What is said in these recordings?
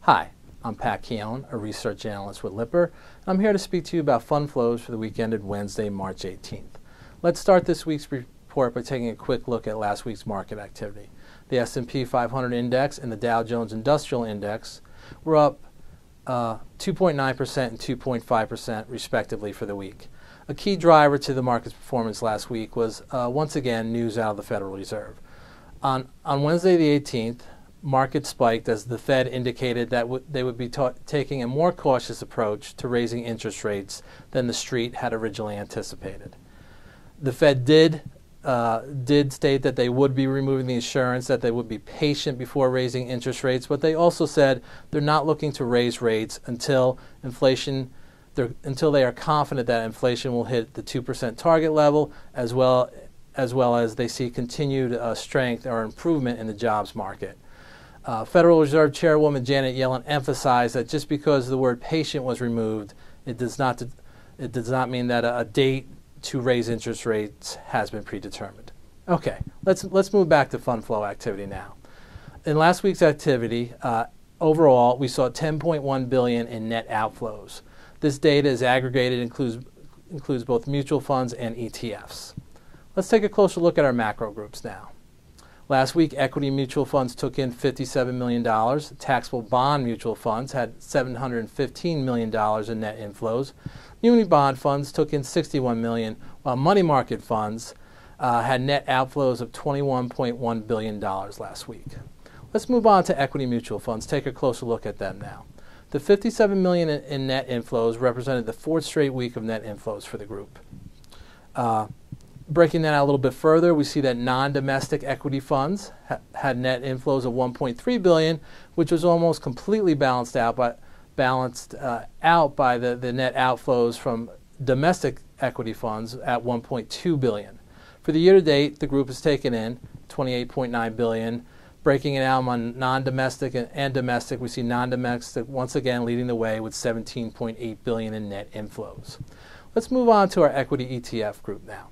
Hi, I'm Keon, a research analyst with Lipper. I'm here to speak to you about fund flows for the week ended Wednesday, March 18th. Let's start this week's report by taking a quick look at last week's market activity. The S&P 500 index and the Dow Jones Industrial Index were up 2.9% and 2.5% respectively for the week. A key driver to the market's performance last week was once again news out of the Federal Reserve. On Wednesday the 18th, market spiked as the Fed indicated that they would be taking a more cautious approach to raising interest rates than the street had originally anticipated. The Fed did state that they would be removing the insurance, that they would be patient before raising interest rates, but they also said they're not looking to raise rates until they are confident that inflation will hit the 2% target level, as well as they see continued strength or improvement in the jobs market. Federal Reserve Chairwoman Janet Yellen emphasized that just because the word patient was removed, it does not mean that a date to raise interest rates has been predetermined. Okay, let's move back to fund flow activity now. In last week's activity, overall, we saw $10.1 billion in net outflows. This data is aggregated, includes both mutual funds and ETFs. Let's take a closer look at our macro groups now. Last week, equity mutual funds took in $57 million. Taxable bond mutual funds had $715 million in net inflows. Muni bond funds took in $61 million, while money market funds had net outflows of $21.1 billion last week. Let's move on to equity mutual funds. Take a closer look at them now. The $57 million in net inflows represented the fourth straight week of net inflows for the group. Breaking that out a little bit further, we see that non-domestic equity funds had net inflows of $1.3 billion, which was almost completely balanced out by the net outflows from domestic equity funds at $1.2 billion. For the year to date, the group has taken in $28.9 billion. Breaking it out on non-domestic and domestic, we see non-domestic once again leading the way with $17.8 billion in net inflows. Let's move on to our equity ETF group now.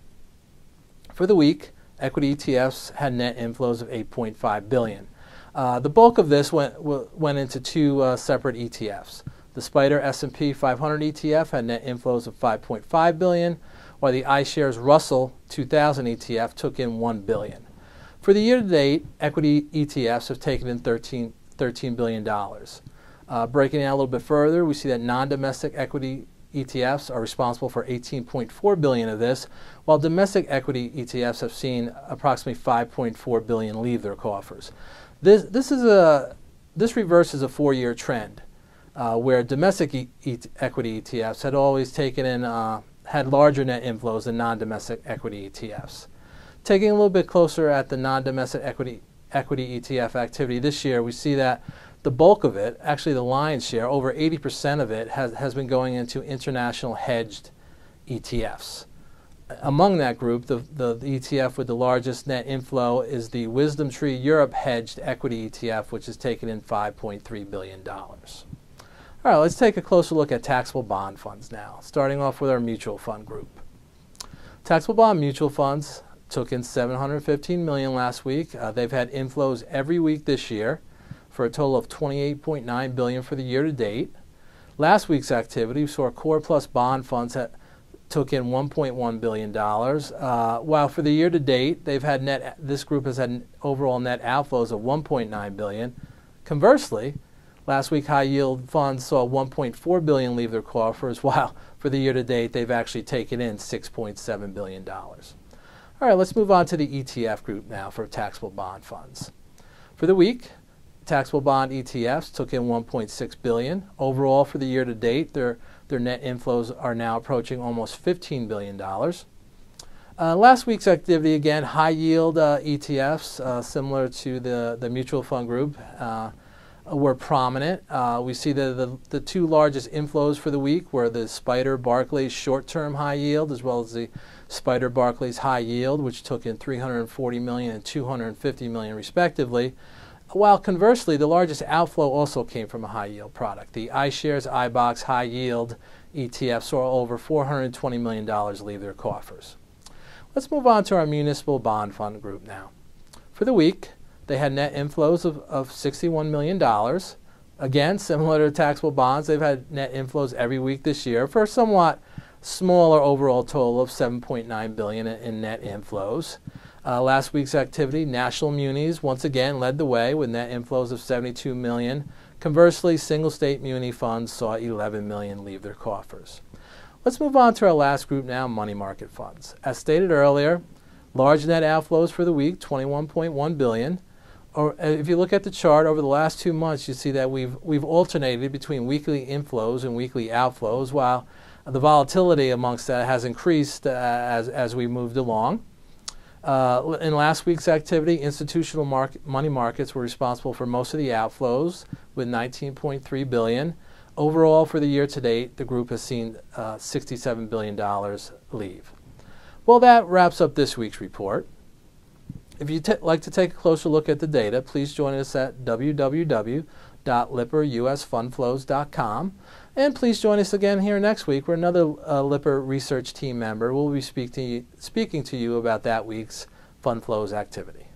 For the week, equity ETFs had net inflows of $8.5 billion. The bulk of this went into two separate ETFs. The Spider S&P 500 ETF had net inflows of $5.5 billion, while the iShares Russell 2000 ETF took in $1 billion. For the year to date, equity ETFs have taken in $13 billion. Breaking it out a little bit further, we see that non-domestic equity ETFs are responsible for $18.4 billion of this, while domestic equity ETFs have seen approximately $5.4 billion leave their coffers. This reverses a 4-year trend where domestic equity ETFs had always taken in had larger net inflows than non-domestic equity ETFs. Taking a little bit closer at the non-domestic equity ETF activity this year, we see that the bulk of it, actually the lion's share, over 80% of it has been going into international hedged ETFs. Among that group, the ETF with the largest net inflow is the Wisdom Tree Europe Hedged Equity ETF, which has taken in $5.3 billion. All right, let's take a closer look at taxable bond funds now, starting off with our mutual fund group. Taxable bond mutual funds took in $715 million last week. They've had inflows every week this year, for a total of $28.9 billion for the year to date. Last week's activity, we saw core plus bond funds took in $1.1 billion, while for the year to date, this group has had overall net outflows of $1.9 billion. Conversely, last week high yield funds saw $1.4 billion leave their coffers, while for the year to date, they've actually taken in $6.7 billion. All right, let's move on to the ETF group now for taxable bond funds. For the week, taxable bond ETFs took in $1.6 billion. Overall, for the year to date, their net inflows are now approaching almost $15 billion. Last week's activity, again, high yield ETFs, similar to the mutual fund group, were prominent. We see the two largest inflows for the week were the Spider Barclays short-term high yield, as well as the Spider Barclays high yield, which took in $340 million and $250 million respectively. While conversely, the largest outflow also came from a high-yield product. The iShares iBoxx high-yield ETF saw over $420 million leave their coffers. Let's move on to our municipal bond fund group now. For the week, they had net inflows of $61 million. Again, similar to taxable bonds, they've had net inflows every week this year for a somewhat smaller overall total of $7.9 billion in net inflows. Last week's activity, national munis once again led the way with net inflows of $72 million. Conversely, single-state muni funds saw $11 million leave their coffers. Let's move on to our last group now, money market funds. As stated earlier, large net outflows for the week, $21.1 billion. Or if you look at the chart over the last 2 months, you see that we've alternated between weekly inflows and weekly outflows, while the volatility amongst that has increased as we moved along. In last week's activity, institutional money markets were responsible for most of the outflows with $19.3 billion. Overall, for the year to date, the group has seen $67 billion leave. Well, that wraps up this week's report. If you'd like to take a closer look at the data, please join us at www.lipperusfundflows.com. And please join us again here next week where another Lipper research team member will be speaking to you about that week's fund flows activity.